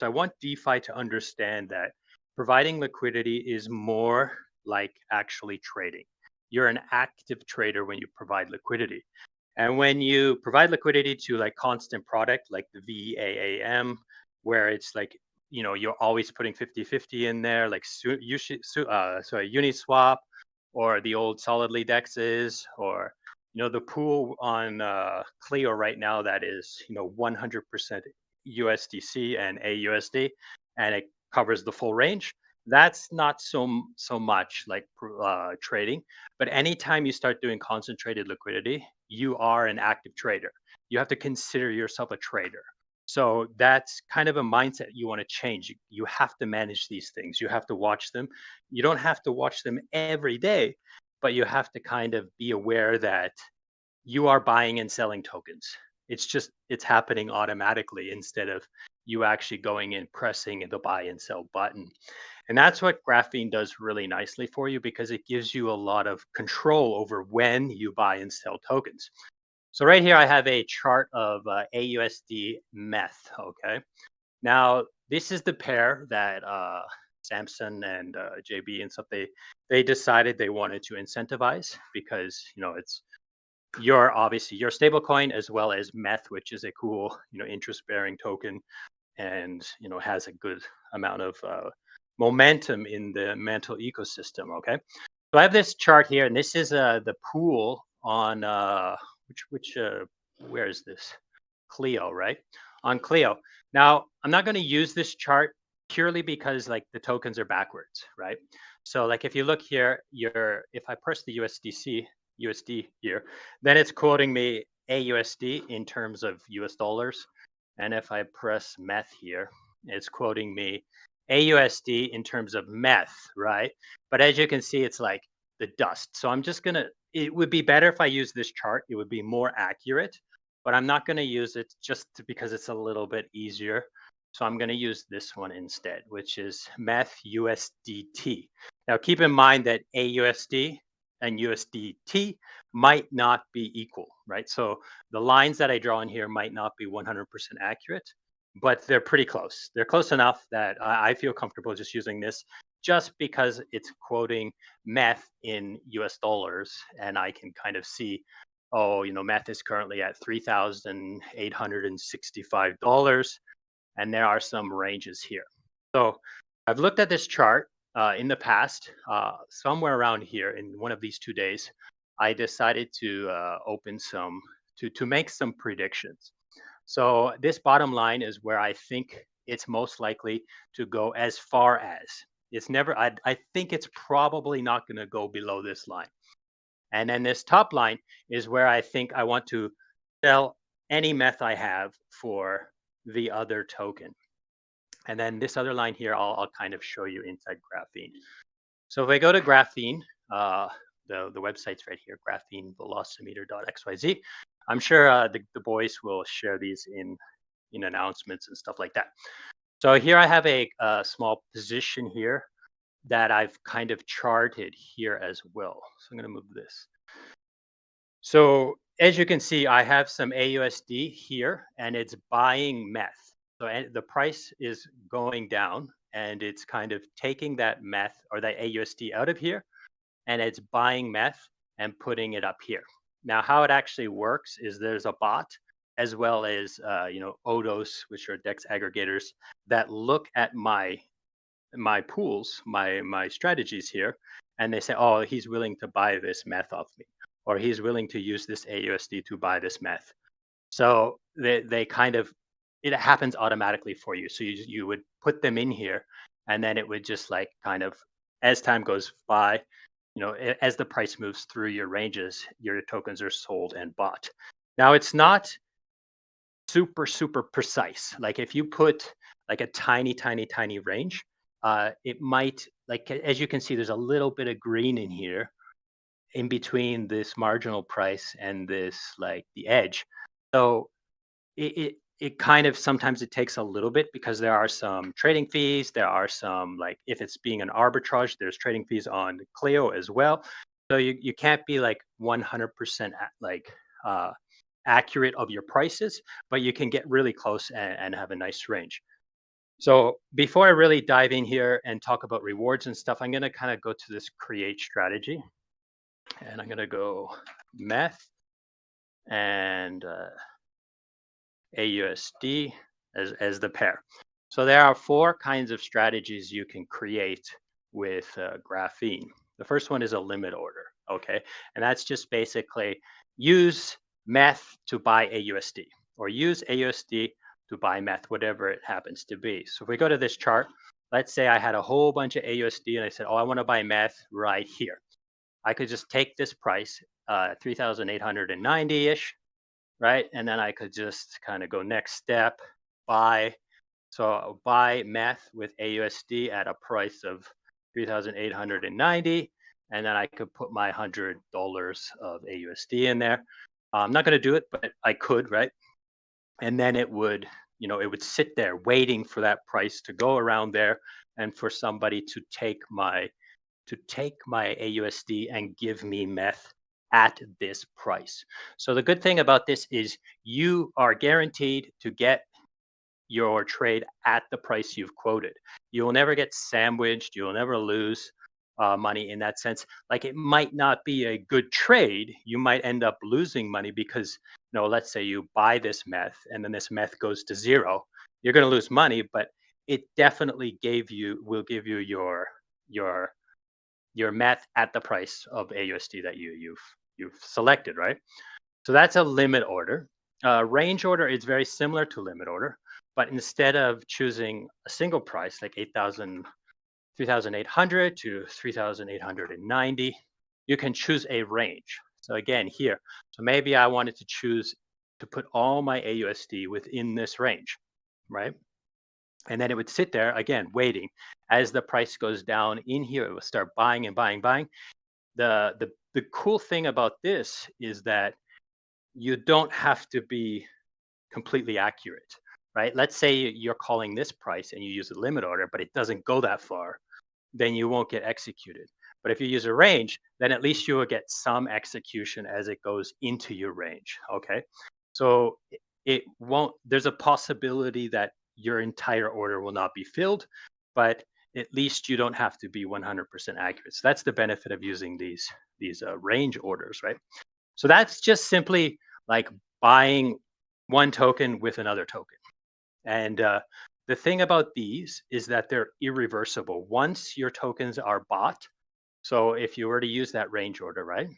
So I want DeFi to understand that providing liquidity is more like actually trading. You're an active trader when you provide liquidity. And when you provide liquidity to like constant product like the VAAM, where it's like, you're always putting 50-50 in there, like Uniswap or the old solidly dexes, or the pool on Clio right now that is 100% USDC and AUSD, and it covers the full range. That's not so much like trading, but anytime you start doing concentrated liquidity, you are an active trader. You have to consider yourself a trader. So that's kind of a mindset you want to change. You have to manage these things. You have to watch them. You don't have to watch them every day, but you have to kind of be aware that you are buying and selling tokens. It's happening automatically instead of you actually going and pressing the buy and sell button. And that's what graphene does really nicely for you, because it gives you a lot of control over when you buy and sell tokens. So right here I have a chart of AUSD METH. Okay, now this is the pair that Samson and JB and stuff, they decided they wanted to incentivize, because it's your stable coin, as well as METH, which is a cool interest bearing token, and has a good amount of momentum in the mental ecosystem. Okay, so I have this chart here, and this is the pool on which where is this? Clio, right? On Clio. Now, I'm not going to use this chart purely because like the tokens are backwards, right? So like if you look here, if I press the USD here, then it's quoting me AUSD in terms of US dollars. And if I press METH here, it's quoting me AUSD in terms of METH, right? But as you can see, it's like the dust. So I'm just gonna, it would be better if I use this chart. It would be more accurate, but I'm not gonna use it because it's a little bit easier. So I'm gonna use this one instead, which is METH USDT. Now keep in mind that AUSD and USDT might not be equal, right? So the lines that I draw in here might not be 100% accurate, but they're pretty close. They're close enough that I feel comfortable just using this, just because it's quoting METH in US dollars, and I can kind of see, oh, METH is currently at $3,865, and there are some ranges here. So I've looked at this chart in the past, somewhere around here in one of these 2 days. I decided to open some to make some predictions. So this bottom line is where I think it's most likely to go. As far as it's never, I think it's probably not going to go below this line. And then this top line is where I think I want to sell any METH I have for the other token. And then this other line here, I'll kind of show you inside Graphene. So if I go to Graphene, the website's right here, graphene.velocimeter.xyz. I'm sure the boys will share these in announcements and stuff like that. So here I have a small position here that I've kind of charted here as well. So I'm going to move this. So as you can see, I have some AUSD here, and it's buying METH. So the price is going down, and it's kind of taking that METH or that AUSD out of here, and it's buying METH and putting it up here. Now, how it actually works is there's a bot, as well as Odos, which are DEX aggregators, that look at my pools, my strategies here, and they say, oh, he's willing to buy this METH off me, or he's willing to use this AUSD to buy this METH. So they kind of, it happens automatically for you. So you would put them in here, and then it would just like kind of, as time goes by, as the price moves through your ranges, your tokens are sold and bought. Now it's not super precise. Like if you put like a tiny range, it might, like as you can see, there's a little bit of green in here in between this marginal price and this like the edge. So it kind of, sometimes it takes a little bit, because there are some trading fees. There are some, like if it's being an arbitrage, there's trading fees on Clio as well. So you can't be like 100% like accurate of your prices, but you can get really close and have a nice range. So before I really dive in here and talk about rewards and stuff, I'm going to kind of go to this create strategy, and I'm going to go meth and AUSD as the pair. So there are four kinds of strategies you can create with graphene. The first one is a limit order, okay? And that's just basically use meth to buy AUSD or use AUSD to buy meth, whatever it happens to be. So if we go to this chart, let's say I had a whole bunch of AUSD and I said, oh, I want to buy meth right here. I could just take this price, 3,890-ish, right? And then I could just kind of go next step, buy. So I'll buy meth with AUSD at a price of 3,890, and then I could put my $100 of AUSD in there. I'm not going to do it, but I could, right? And then it would, it would sit there waiting for that price to go around there, and for somebody to take my AUSD and give me meth at this price. So the good thing about this is you are guaranteed to get your trade at the price you've quoted. You will never get sandwiched. You will never lose money in that sense. Like, it might not be a good trade. You might end up losing money because, let's say you buy this meth and then this meth goes to zero. You're going to lose money, but it definitely will give you your your meth at the price of AUSD that you've selected, right? So that's a limit order. Range order is very similar to limit order, but instead of choosing a single price like 3,800 to 3,890, you can choose a range. So again, here, so maybe I wanted to choose to put all my AUSD within this range, right? And then it would sit there again, waiting. As the price goes down in here, it will start buying and buying, buying. The cool thing about this is that you don't have to be completely accurate, right? Let's say you're calling this price and you use a limit order, but it doesn't go that far, then you won't get executed. But if you use a range, then at least you will get some execution as it goes into your range. Okay. So it won't, there's a possibility that your entire order will not be filled, but at least you don't have to be 100% accurate. So that's the benefit of using these range orders, right? So that's just simply like buying one token with another token. And the thing about these is that they're irreversible. Once your tokens are bought, so if you were to use that range order, right?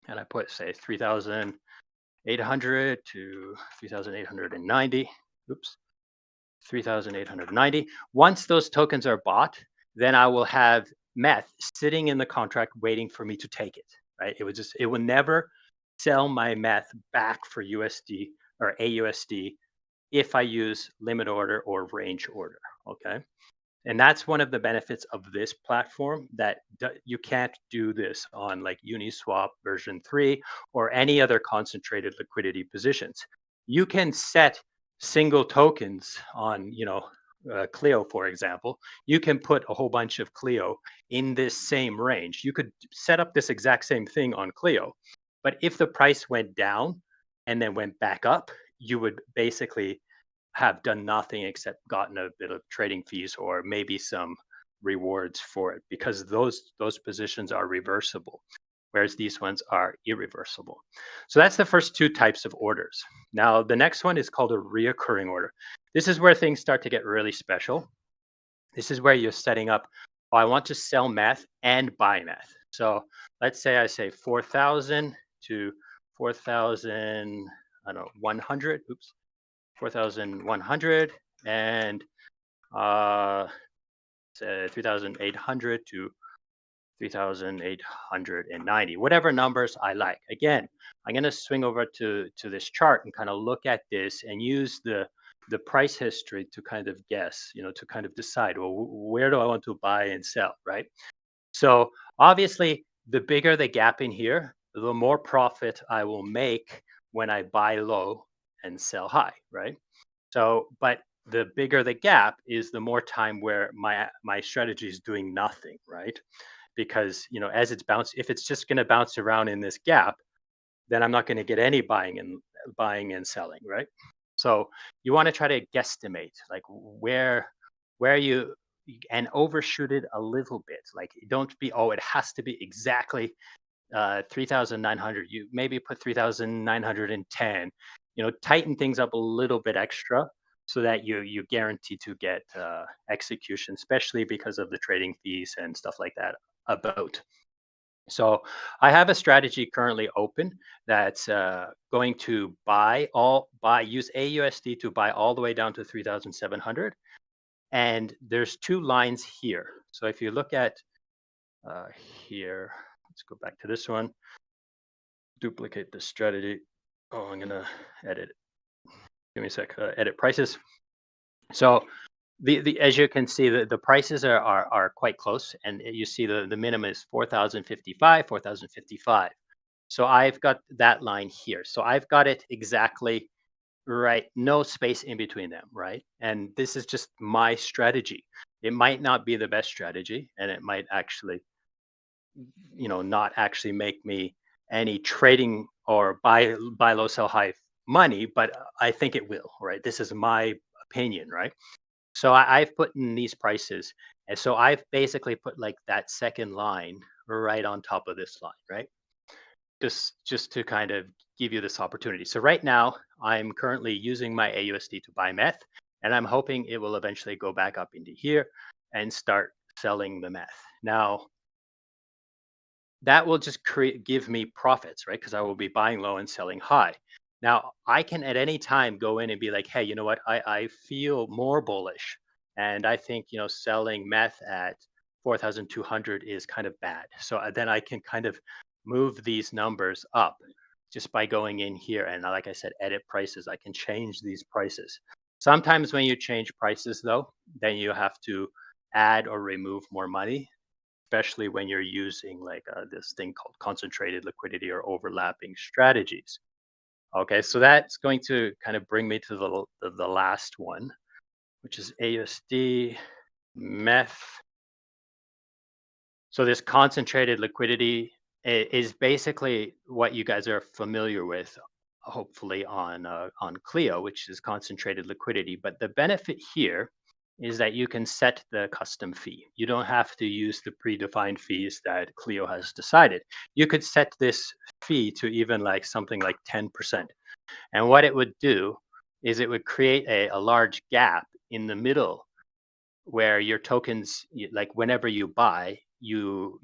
And I put, say, 3,800 to 3,890. Oops. 3,890. Once those tokens are bought, then I will have meth sitting in the contract waiting for me to take it, right? It will never sell my meth back for USD or AUSD if I use limit order or range order, okay? And that's one of the benefits of this platform, that you can't do this on like Uniswap version 3 or any other concentrated liquidity positions. You can set single tokens on, Clio, for example. You can put a whole bunch of Clio in this same range. You could set up this exact same thing on Clio. But if the price went down and then went back up, you would basically have done nothing except gotten a bit of trading fees or maybe some rewards for it, because those positions are reversible, whereas these ones are irreversible. So that's the first two types of orders. Now the next one is called a reoccurring order. This is where things start to get really special. This is where you're setting up, oh, I want to sell meth and buy meth. So let's say I say 4,000 to 4,000, I don't know, 100. Oops. 4,100 and 3,800 to 3,890, whatever numbers I like. Again, I'm going to swing over to this chart and kind of look at this and use the price history to kind of guess, to kind of decide, well, where do I want to buy and sell, right? So obviously, the bigger the gap in here, the more profit I will make when I buy low and sell high, right? So, but the bigger the gap is the more time where my strategy is doing nothing, right? Because as it's if it's just going to bounce around in this gap, then I'm not going to get any buying and selling, right? So you want to try to guesstimate like where you and overshoot it a little bit. Like don't be, oh, it has to be exactly 3,900. You maybe put 3,910. Tighten things up a little bit extra so that you guarantee to get execution, especially because of the trading fees and stuff like that about. So I have a strategy currently open that's going to use AUSD to buy all the way down to 3,700. And there's two lines here. So if you look at uh, here, let's go back to this one, duplicate this strategy. Oh, I'm gonna edit it. Give me a sec. Edit prices. So the as you can see, the prices are quite close, and you see the minimum is 4,055, 4,055. So I've got that line here. So I've got it exactly right, no space in between them, right? And this is just my strategy. It might not be the best strategy, and it might actually, not actually make me any trading or buy low, sell high money, but I think it will, right? This is my opinion, right? So I've put in these prices, and so I've basically put like that second line right on top of this line, right? Just to kind of give you this opportunity. So right now, I'm currently using my AUSD to buy meth, and I'm hoping it will eventually go back up into here and start selling the meth. Now, that will just give me profits, right? Because I will be buying low and selling high. Now, I can at any time go in and be like, hey, you know what? I feel more bullish. And I think, selling meth at 4,200 is kind of bad. So then I can kind of move these numbers up just by going in here. And like I said, edit prices. I can change these prices. Sometimes when you change prices, though, then you have to add or remove more money, especially when you're using like this thing called concentrated liquidity or overlapping strategies. Okay, so that's going to kind of bring me to the last one, which is AUSD MEF. So this concentrated liquidity is basically what you guys are familiar with, hopefully on Clio, which is concentrated liquidity. But the benefit here is that you can set the custom fee. You don't have to use the predefined fees that Clio has decided. You could set this fee to even like something like 10%. And what it would do is it would create a large gap in the middle where your tokens, like whenever you buy, you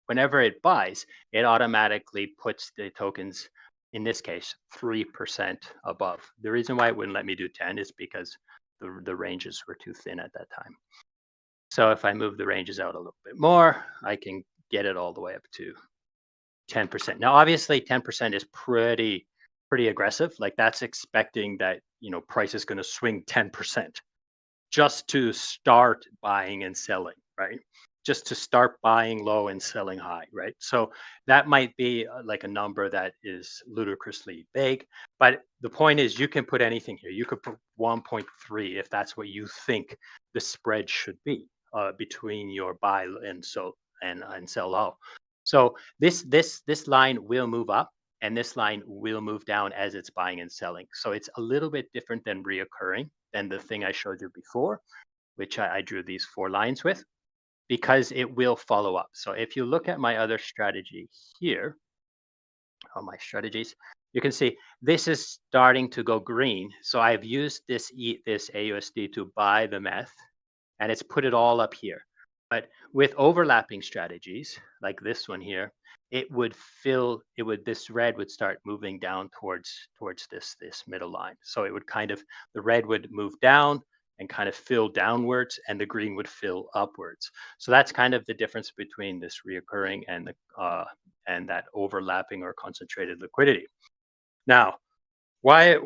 whenever it buys, it automatically puts the tokens, in this case, 3% above. The reason why it wouldn't let me do 10 is because the ranges were too thin at that time. So if I move the ranges out a little bit more, I can get it all the way up to 10%. Now, obviously, 10% is pretty aggressive. Like that's expecting that price is going to swing 10% just to start buying and selling, right? Just to start buying low and selling high, right? So that might be like a number that is ludicrously big, but the point is you can put anything here. You could put 1.3 if that's what you think the spread should be between your buy and sell low. So this line will move up and this line will move down as it's buying and selling. So it's a little bit different than reoccurring than the thing I showed you before, which I drew these four lines with, because it will follow up. So if you look at my other strategy here, on my strategies, you can see this is starting to go green. So I've used this AUSD to buy the meth, and it's put it all up here. But with overlapping strategies like this one here, this red would start moving down towards this middle line. So it would kind of, the red would move down and kind of fill downwards, and the green would fill upwards. So that's kind of the difference between this reoccurring and that overlapping or concentrated liquidity. Now, why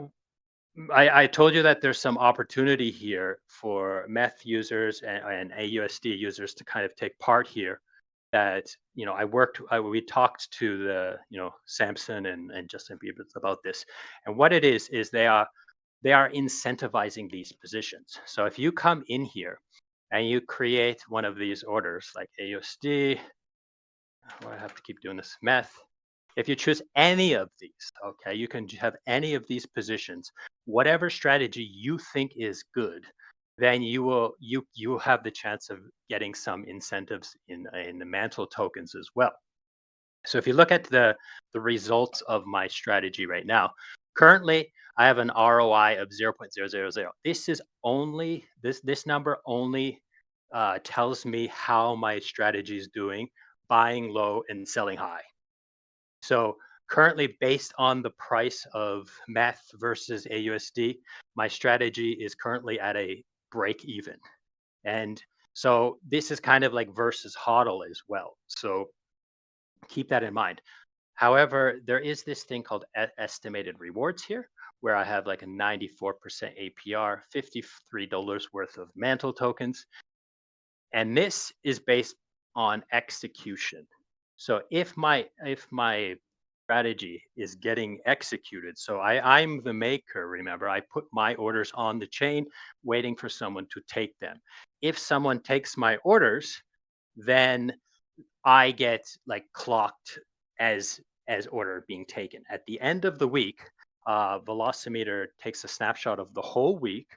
I told you that there's some opportunity here for meth users and AUSD users to kind of take part here. That we talked to the Samson and Justin Bieber about this, and what it is they are incentivizing these positions. So if you come in here and you create one of these orders like AUSD, I have to keep doing this, meth. If you choose any of these, okay, you can have any of these positions, whatever strategy you think is good. then you will have the chance of getting some incentives in the mantle tokens as well. So if you look at the results of my strategy right now, currently I have an ROI of 0.000. This is only this number only tells me how my strategy is doing, buying low and selling high. So currently, based on the price of METH versus AUSD, my strategy is currently at a break even. And so this is kind of like versus HODL as well. So keep that in mind. However, there is this thing called estimated rewards here, where I have like a 94% APR, $53 worth of mantle tokens. And this is based on execution. So if my strategy is getting executed, so I'm the maker, remember, I put my orders on the chain waiting for someone to take them. If someone takes my orders, then I get like clocked as order being taken. At the end of the week, Velocimeter takes a snapshot of the whole week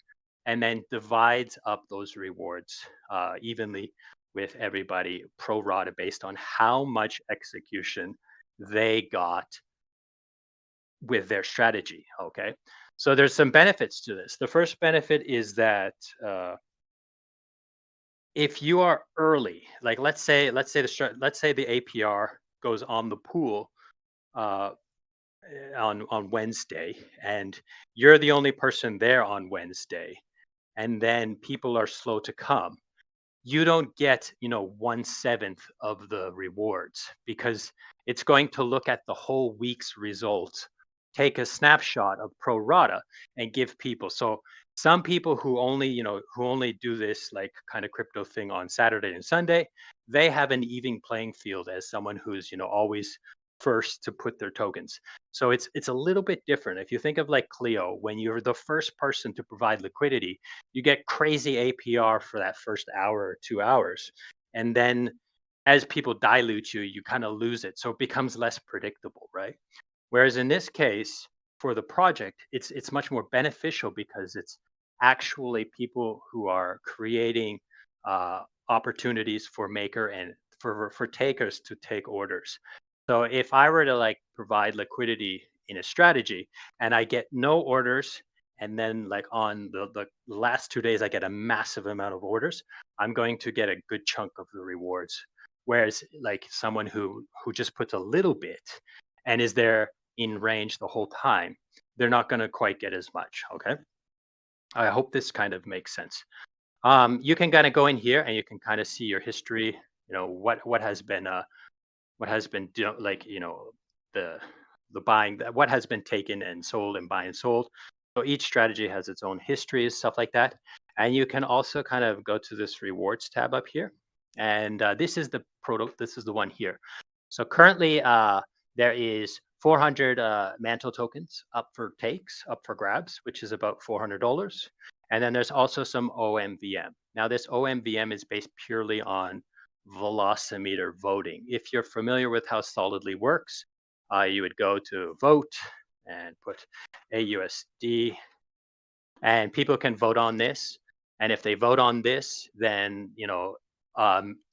and then divides up those rewards evenly with everybody pro rata based on how much execution they got with their strategy. Okay, so there's some benefits to this. The first benefit is that if you are early, like let's say the APR goes on the pool uh, on Wednesday, and you're the only person there on Wednesday, and then people are slow to come, you don't get, 1/7 of the rewards because it's going to look at the whole week's results, take a snapshot of pro rata and give people. So some people who only do this like kind of crypto thing on Saturday and Sunday, they have an even playing field as someone who's, always first to put their tokens. So it's a little bit different. If you think of like Clio, when you're the first person to provide liquidity, you get crazy APR for that first hour or 2 hours. And then as people dilute you, you kind of lose it. So it becomes less predictable, right? Whereas in this case, for the project, it's much more beneficial because it's actually people who are creating opportunities for maker and for takers to take orders. So if I were to like provide liquidity in a strategy and I get no orders, and then like on the last 2 days I get a massive amount of orders, I'm going to get a good chunk of the rewards. Whereas like someone who just puts a little bit and is there in range the whole time, they're not going to quite get as much. Okay. I hope this kind of makes sense. You can kind of go in here and you can kind of see your history, what has been like the the buying that what has been taken and sold and buy and sold. So each strategy has its own history, stuff like that. And you can also kind of go to this rewards tab up here, and this is the one here. So currently there is 400 mantle tokens up for takes, up for grabs, which is about $400. And then there's also some OMVM. Now this OMVM is based purely on velocimeter voting. If you're familiar with how Solidly works, you would go to vote and put AUSD, and people can vote on this. And if they vote on this, then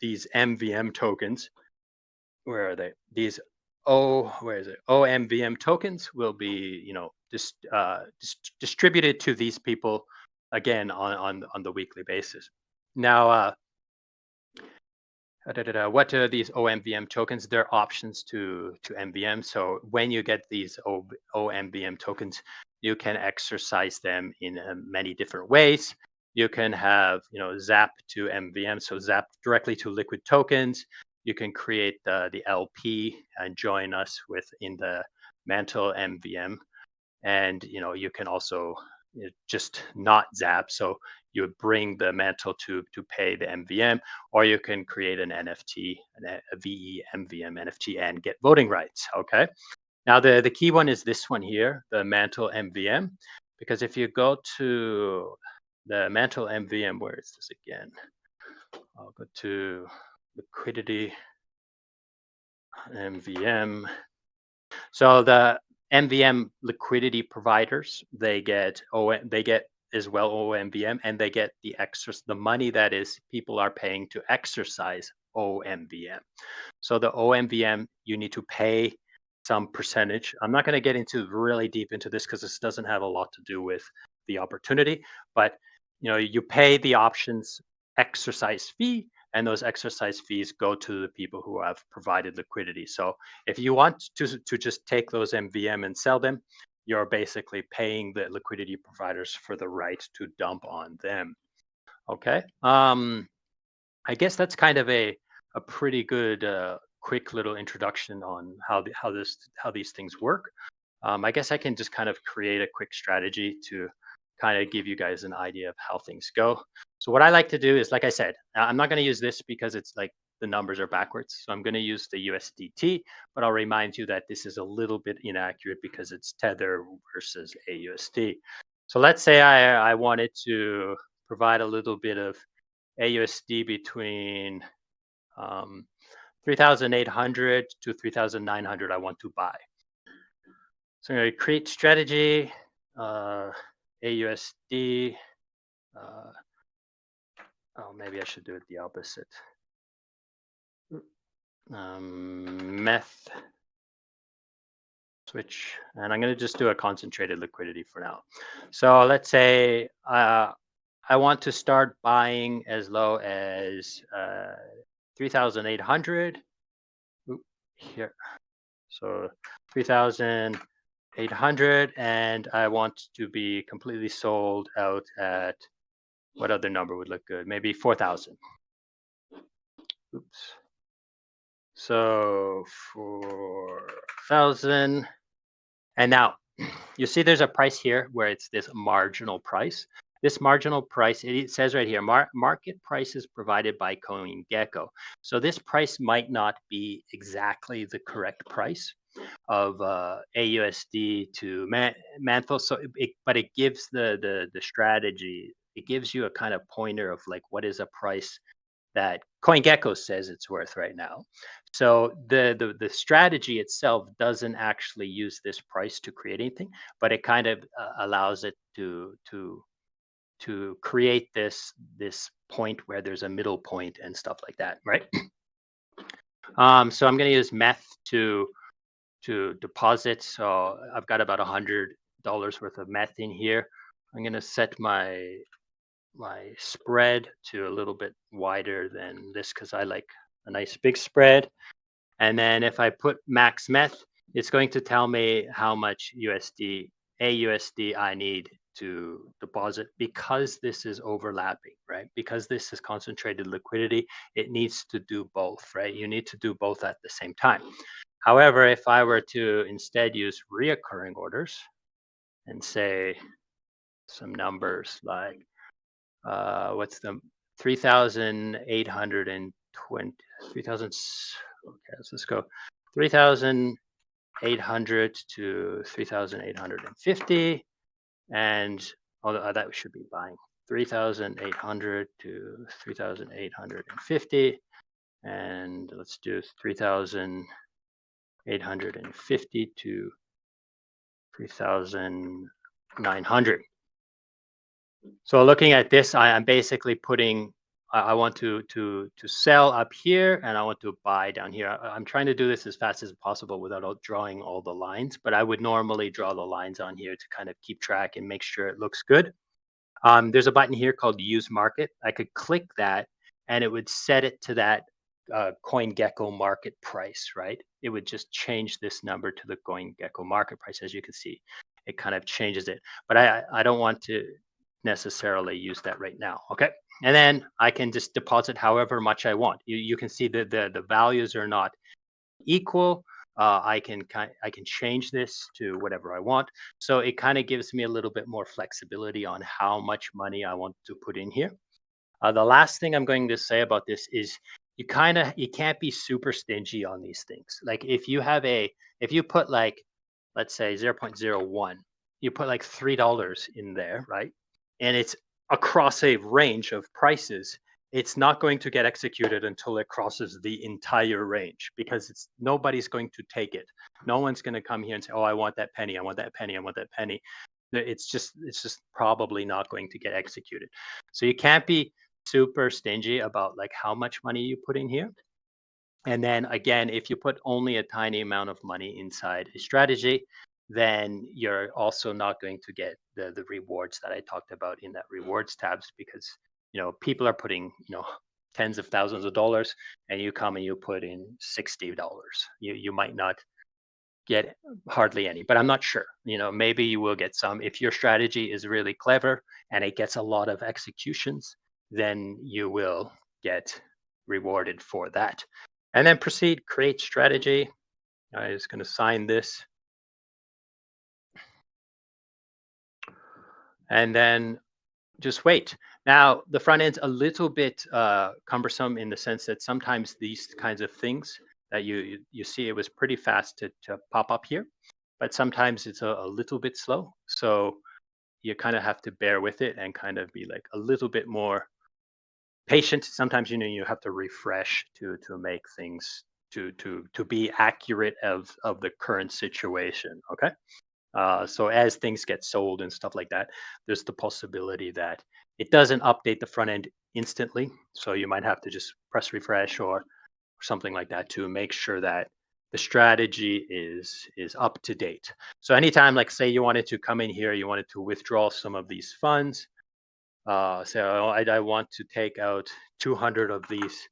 these MVM tokens, where are they? These where is it? OMVM tokens will be distributed to these people again on the weekly basis. Now, what are these OMVM tokens? They're options to MVM. So when you get these OMVM tokens, you can exercise them in many different ways. You can have zap to MVM, so zap directly to liquid tokens. You can create the LP and join us within the Mantle MVM, and you can also just not zap. So you would bring the mantle to pay the MVM, or you can create an NFT, a VE MVM NFT, and get voting rights. Okay. Now the key one is this one here, the mantle MVM, because if you go to the mantle MVM, where is this again? I'll go to liquidity MVM. So the MVM liquidity providers, they get as well OMVM, and they get the money that is people are paying to exercise OMVM. So the OMVM, you need to pay some percentage. I'm not going to get into really deep into this because this doesn't have a lot to do with the opportunity, but you pay the options exercise fee, and those exercise fees go to the people who have provided liquidity. So if you want to just take those MVM and sell them, you're basically paying the liquidity providers for the right to dump on them. Okay. I guess that's kind of a pretty good quick little introduction on how these things work. I guess I can just kind of create a quick strategy to kind of give you guys an idea of how things go. So what I like to do is, like I said, I'm not going to use this because it's like the numbers are backwards. So I'm going to use the USDT, but I'll remind you that this is a little bit inaccurate because it's Tether versus AUSD. So let's say I wanted to provide a little bit of AUSD between 3,800 to 3,900 I want to buy. So I'm going to create strategy, AUSD. Maybe I should do it the opposite. Meth switch, and I'm going to just do a concentrated liquidity for now. So let's say I want to start buying as low as 3,800 here. So 3,800, and I want to be completely sold out at what other number would look good? Maybe 4,000. Oops. So 4,000. And now you see there's a price here where it's this marginal price. This marginal price, it says right here, market price is provided by CoinGecko. So this price might not be exactly the correct price of AUSD to Mantle. So, but it gives the strategy. It gives you a kind of pointer of like what is a price that CoinGecko says it's worth right now. So the strategy itself doesn't actually use this price to create anything, but it kind of allows it to create this point where there's a middle point and stuff like that, right? So I'm going to use meth to deposit. So I've got about $100 worth of meth in here. I'm going to set my spread to a little bit wider than this because I like a nice big spread. And then if I put max meth, it's going to tell me how much AUSD I need to deposit because this is overlapping, right? Because this is concentrated liquidity, it needs to do both, right? You need to do both at the same time. However, if I were to instead use reoccurring orders and say some numbers like, what's the 3,820, 3,000, okay, let's go 3,800 to 3,850, and that should be buying 3,800 to 3,850, and let's do 3,850 to 3,900. So looking at this, I'm basically putting, I want to sell up here and I want to buy down here. I'm trying to do this as fast as possible without drawing all the lines, but I would normally draw the lines on here to kind of keep track and make sure it looks good. There's a button here called Use Market. I could click that and it would set it to that CoinGecko market price, right? It would just change this number to the CoinGecko market price. As you can see, it kind of changes it, but I don't want to necessarily use that right now. Okay. And then I can just deposit however much I want. You can see that the values are not equal. I can change this to whatever I want. So it kind of gives me a little bit more flexibility on how much money I want to put in here. The last thing I'm going to say about this is you can't be super stingy on these things. Like if you put like, let's say 0.01, you put like $3 in there, right? And it's across a range of prices, it's not going to get executed until it crosses the entire range because nobody's going to take it. No one's going to come here and say, oh, I want that penny, I want that penny, I want that penny. It's just probably not going to get executed. So you can't be super stingy about like how much money you put in here. And then again, if you put only a tiny amount of money inside a strategy, then you're also not going to get the rewards that I talked about in that rewards tabs, because people are putting tens of thousands of dollars, and you come and you put in $60. You might not get hardly any, but I'm not sure. Maybe you will get some if your strategy is really clever and it gets a lot of executions, then you will get rewarded for that. And then proceed, create strategy. I'm just going to sign this, and then just wait. Now, the front end's a little bit cumbersome in the sense that sometimes these kinds of things that you see, it was pretty fast to pop up here, but sometimes it's a little bit slow. So you kind of have to bear with it and kind of be like a little bit more patient. Sometimes you have to refresh to make things to be accurate of the current situation. Okay. So as things get sold and stuff like that, there's the possibility that it doesn't update the front end instantly. So you might have to just press refresh or something like that to make sure that the strategy is up to date. So anytime, like say you wanted to come in here, you wanted to withdraw some of these funds. So I want to take out 200 of these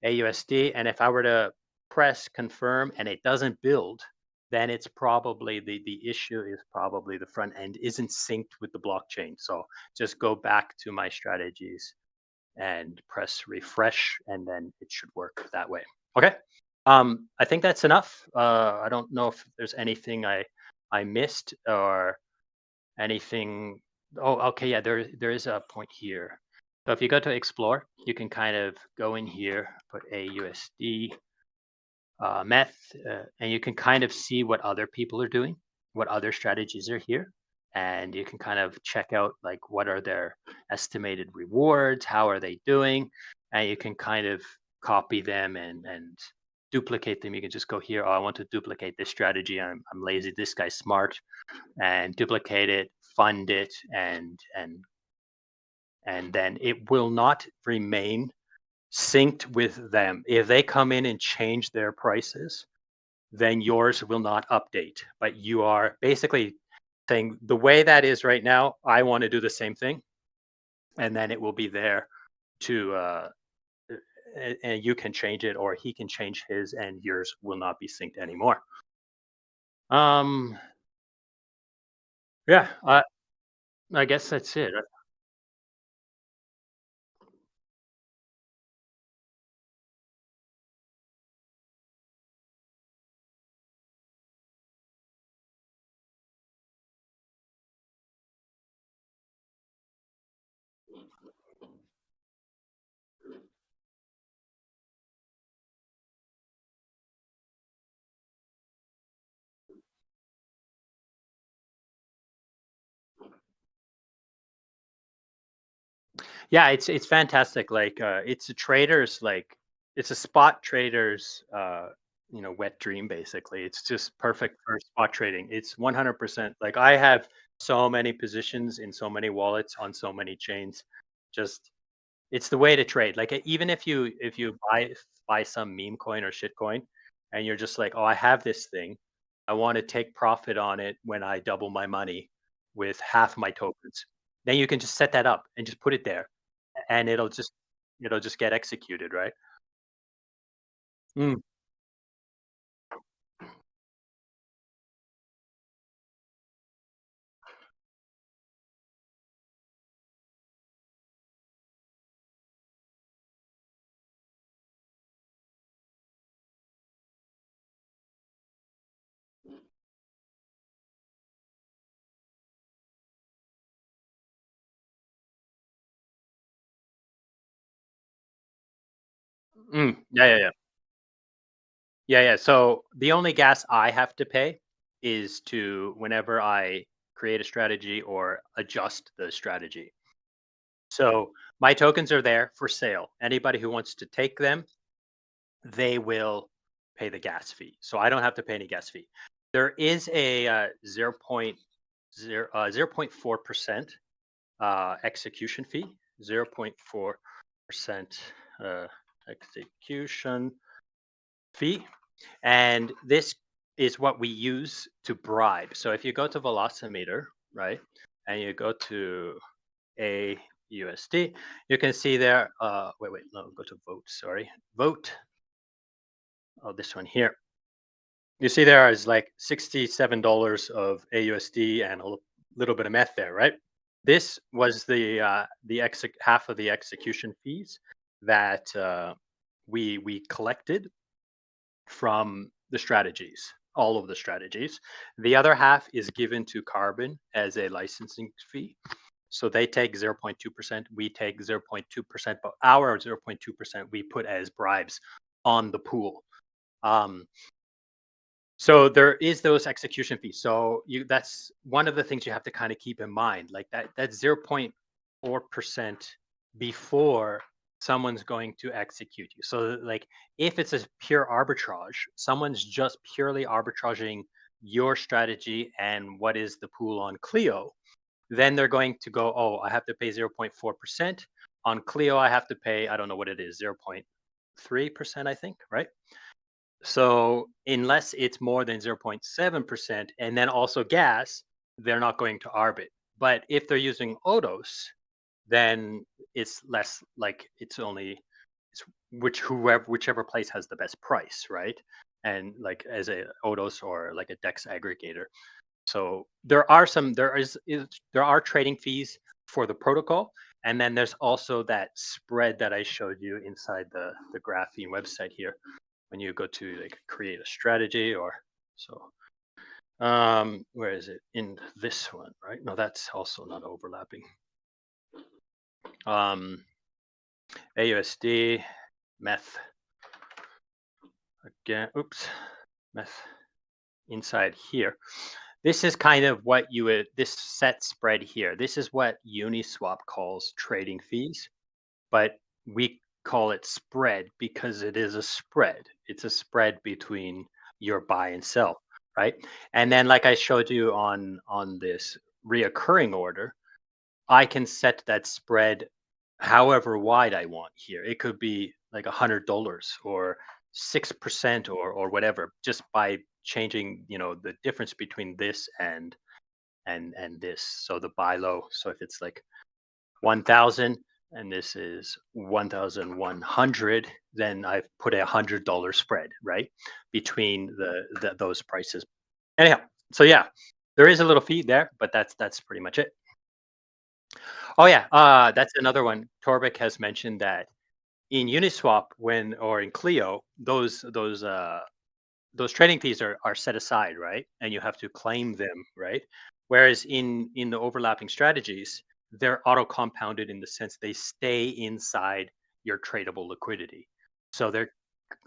AUSD. And if I were to press confirm and it doesn't build, then it's probably the issue is probably the front end isn't synced with the blockchain. So just go back to my strategies and press refresh, and then it should work that way. Okay. I think that's enough. I don't know if there's anything I missed or anything. Oh, okay. Yeah, there is a point here. So if you go to explore, you can kind of go in here, put a USD meth, and you can kind of see what other people are doing, what other strategies are here, and you can kind of check out like what are their estimated rewards, how are they doing, and you can kind of copy them and duplicate them. You can just go here. Oh, I want to duplicate this strategy. I'm lazy. This guy's smart, and duplicate it, fund it, and then it will not remain synced with them. If they come in and change their prices, then yours will not update. But you are basically saying the way that is right now, I want to do the same thing, and then it will be there to and you can change it, or he can change his, and yours will not be synced anymore. Um, yeah, I guess that's it. Yeah, it's fantastic. Like it's a trader's like it's a spot trader's wet dream basically. It's just perfect for spot trading. It's 100% like I have so many positions in so many wallets on so many chains. Just it's the way to trade. Like even if you buy some meme coin or shit coin and you're just like, "Oh, I have this thing. I want to take profit on it when I double my money with half my tokens." Then you can just set that up and just put it there, and it'll just get executed, right? Mm, yeah, yeah, yeah. Yeah, yeah. So the only gas I have to pay is to whenever I create a strategy or adjust the strategy. So my tokens are there for sale. Anybody who wants to take them, they will pay the gas fee. So I don't have to pay any gas fee. There is a 0. 0.4% execution fee, 0.4% execution fee. And this is what we use to bribe. So if you go to Velocimeter, right, and you go to AUSD, you can see there, wait, no, go to vote, sorry. Vote, oh, this one here. You see there is like $67 of AUSD and a little bit of meth there, right? This was half of the execution fees that we collected from the strategies, all of the strategies. The other half is given to Carbon as a licensing fee. So they take 0.2%, we take 0.2%, but our 0.2% we put as bribes on the pool. So there is those execution fees. So that's one of the things you have to kind of keep in mind. Like that's 0.4% before someone's going to execute you. So like if it's a pure arbitrage, someone's just purely arbitraging your strategy and what is the pool on Clio, then they're going to go, oh, I have to pay 0.4%. On Clio, I have to pay, I don't know what it is, 0.3%, I think, right? So unless it's more than 0.7%, and then also gas, they're not going to arbit. But if they're using Odos, then it's less, like it's whichever place has the best price, right? And like as a Odos or like a DEX aggregator. So there are trading fees for the protocol, and then there's also that spread that I showed you inside the Graphene website here when you go to like create a strategy or so. Where is it? In this one, right? No, that's also not overlapping. AUSD, meth. Again, oops, meth inside here. This is kind of what you would, this set spread here. This is what Uniswap calls trading fees, but we call it spread because it is a spread. It's a spread between your buy and sell, right? And then like I showed you on this reoccurring order, I can set that spread however wide I want here. It could be like $100 or 6% or whatever, just by changing, the difference between this and this. So the buy low. So if it's like 1,000 and this is 1,100, then I've put $100 spread, right, between those prices. Anyhow, so yeah, there is a little fee there, but that's pretty much it. Oh yeah, that's another one. Torvik has mentioned that in Uniswap, or in Clio, those trading fees are set aside, right? And you have to claim them, right? Whereas in the overlapping strategies, they're auto compounded in the sense they stay inside your tradable liquidity. So they're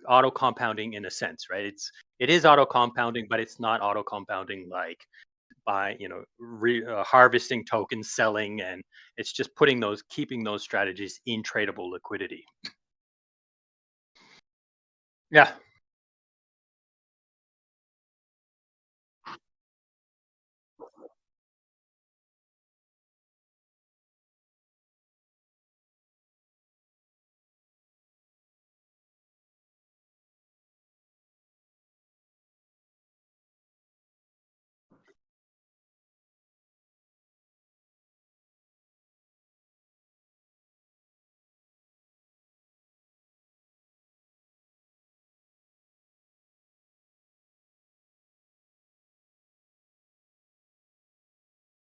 auto compounding in a sense, right? It is auto compounding, but it's not auto compounding like by harvesting tokens, selling, and it's just keeping those strategies in tradable liquidity. Yeah.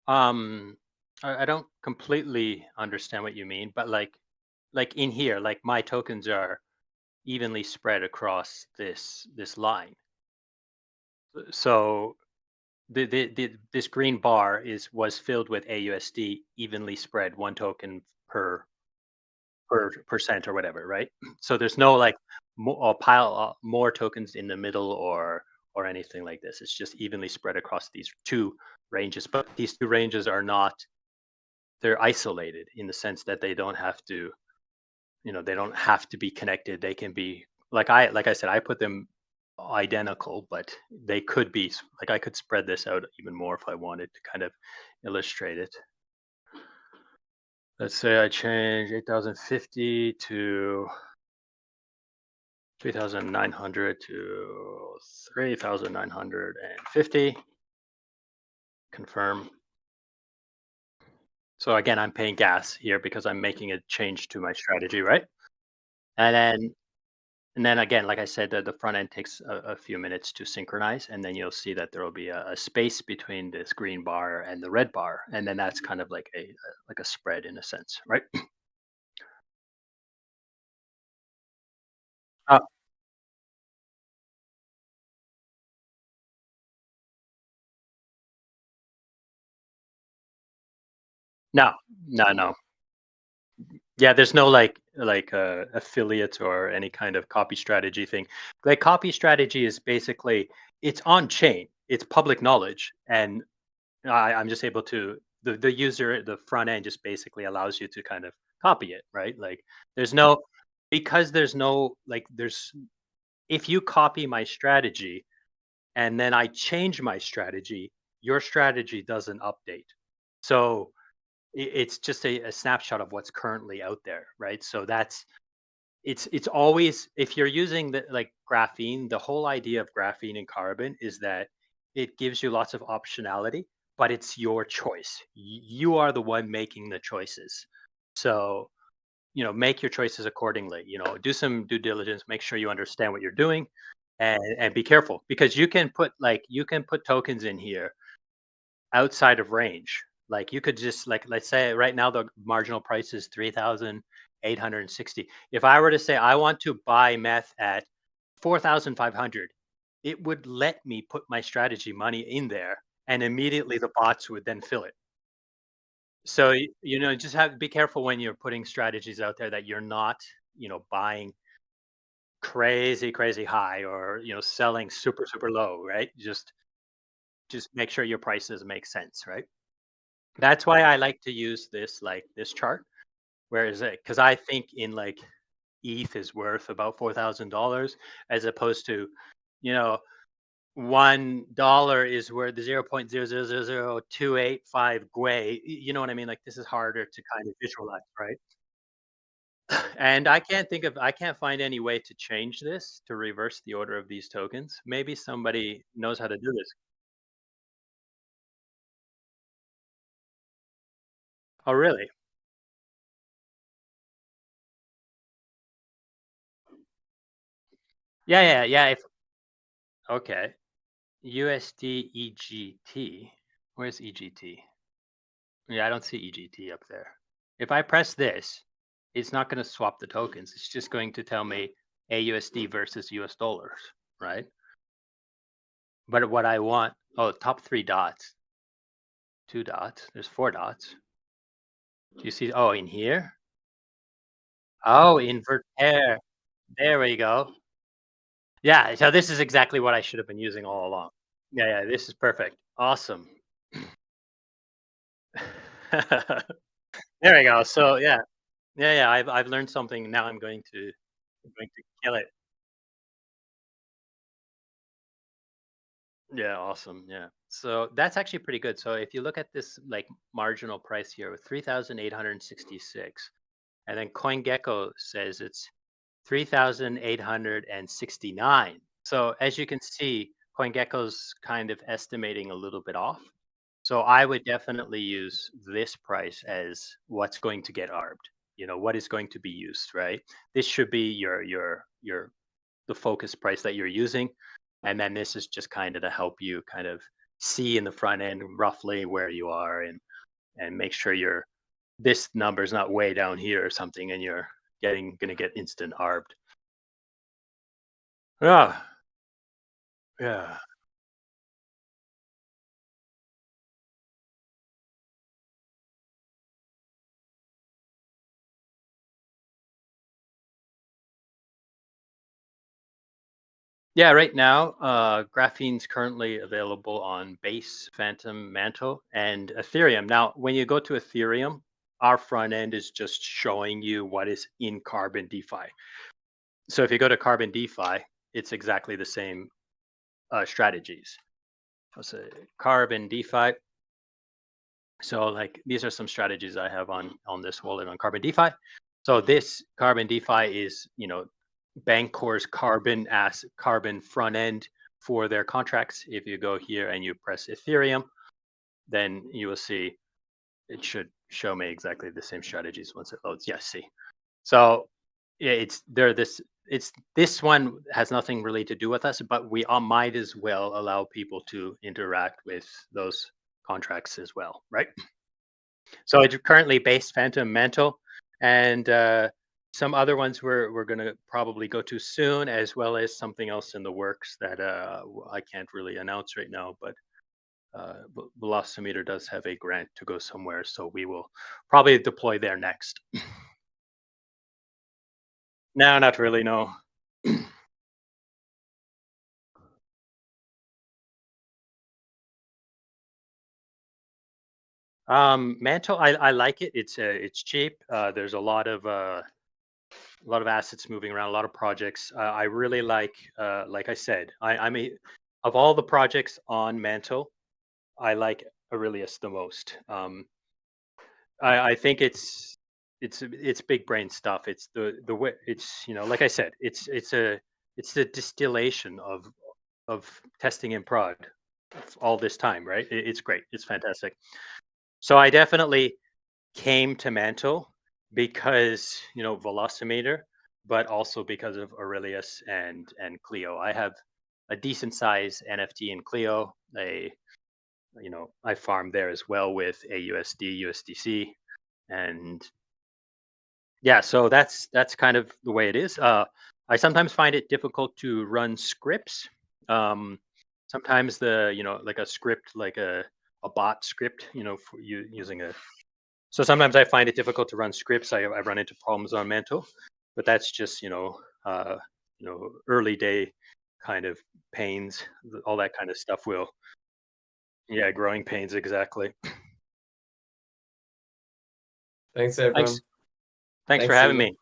Um, I don't completely understand what you mean, but like in here, like my tokens are evenly spread across this line. So this green bar was filled with AUSD evenly spread, one token per percent or whatever, right? So there's no like pile more tokens in the middle or anything like this. It's just evenly spread across these two ranges, but these two ranges are not, they're isolated in the sense that they don't have to, they don't have to be connected. They can be like I said, I put them identical, but they could be like I could spread this out even more if I wanted to kind of illustrate it. Let's say I change 8,050 to 3,900 to 3,950. Confirm. So again, I'm paying gas here because I'm making a change to my strategy, right? And then and then again, like I said, the front end takes a few minutes to synchronize, and then you'll see that there will be a space between this green bar and the red bar, and then that's kind of like a spread in a sense, right? Uh, no, no. Yeah, there's no affiliate or any kind of copy strategy thing. Like copy strategy is basically it's on chain, it's public knowledge, and I'm just able to the user the front end just basically allows you to kind of copy it, right? Like there's no because there's no like there's if you copy my strategy and then I change my strategy, your strategy doesn't update. So it's just a snapshot of what's currently out there, right? So it's always if you're using the like graphene, the whole idea of graphene and carbon is that it gives you lots of optionality, but it's your choice. You are the one making the choices. So, make your choices accordingly. Do some due diligence, make sure you understand what you're doing and be careful because you can put tokens in here outside of range. Like you could just like let's say right now the marginal price is 3,860. If I were to say I want to buy meth at 4,500, it would let me put my strategy money in there and immediately the bots would then fill it. So just have be careful when you're putting strategies out there that you're not, buying crazy high or, selling super low, right? Just make sure your prices make sense, right? That's why I like to use this chart. Whereas, because I think in like ETH is worth about $4,000, as opposed to, you know, $1 is worth 0.0000285 Gwei. You know what I mean? Like this is harder to kind of visualize, right? And I can't find any way to change this to reverse the order of these tokens. Maybe somebody knows how to do this. Oh, really? Yeah. If okay, USD EGT. Where's EGT? Yeah, I don't see EGT up there. If I press this, it's not going to swap the tokens. It's just going to tell me AUSD versus US dollars, right? But what I want, oh, top three dots, two dots. There's four dots. Do you see? Oh, in here? Oh, invert pair. There we go. Yeah, so this is exactly what I should have been using all along. Yeah, this is perfect. Awesome. There we go. So yeah. I've learned something. Now I'm going to kill it. Yeah, awesome. Yeah. So that's actually pretty good. So if you look at this like marginal price here with 3,866, and then CoinGecko says it's 3,869. So as you can see, CoinGecko's kind of estimating a little bit off. So I would definitely use this price as what's going to get arbed. What is going to be used, right? This should be your the focus price that you're using. And then this is just kind of to help you kind of see in the front end roughly where you are and make sure this number is not way down here or something and you're getting gonna get instant arbed. Yeah. Yeah. Yeah, right now, graphene's currently available on Base, Phantom, Mantle, and Ethereum. Now, when you go to Ethereum, our front end is just showing you what is in Carbon DeFi. So if you go to Carbon DeFi, it's exactly the same strategies. Let's say Carbon DeFi. So like these are some strategies I have on this wallet on Carbon DeFi. So this Carbon DeFi is, Bancor's carbon front end for their contracts. If you go here and you press Ethereum, then you will see it should show me exactly the same strategies once it loads. Yes, see. So yeah, this one has nothing really to do with us, but we all might as well allow people to interact with those contracts as well, right? So it's currently base Phantom Mantle, and some other ones we're going to probably go to soon, as well as something else in the works that I can't really announce right now. But Velocimeter does have a grant to go somewhere, so we will probably deploy there next. No, not really. No. Mantle, I like it. It's cheap. There's a lot of assets moving around, a lot of projects. I really like I said, of all the projects on Mantle, I like Aurelius the most. I think it's big brain stuff. It's the way it's like I said, it's the distillation of testing in prod all this time, right? It's great. It's fantastic. So I definitely came to Mantle because Velocimeter, but also because of Aurelius and Clio. I have a decent size NFT in Clio. I farm there as well with AUSD, USDC, and yeah. So that's kind of the way it is. I sometimes find it difficult to run scripts. Um, Sometimes like a script, like a bot script, for you using a so sometimes I find it difficult to run scripts. I run into problems on Mantle, but that's just early day kind of pains. All that kind of stuff will, yeah, growing pains exactly. Thanks, Thanks, everyone. thanks for Thanks, having Susan. me.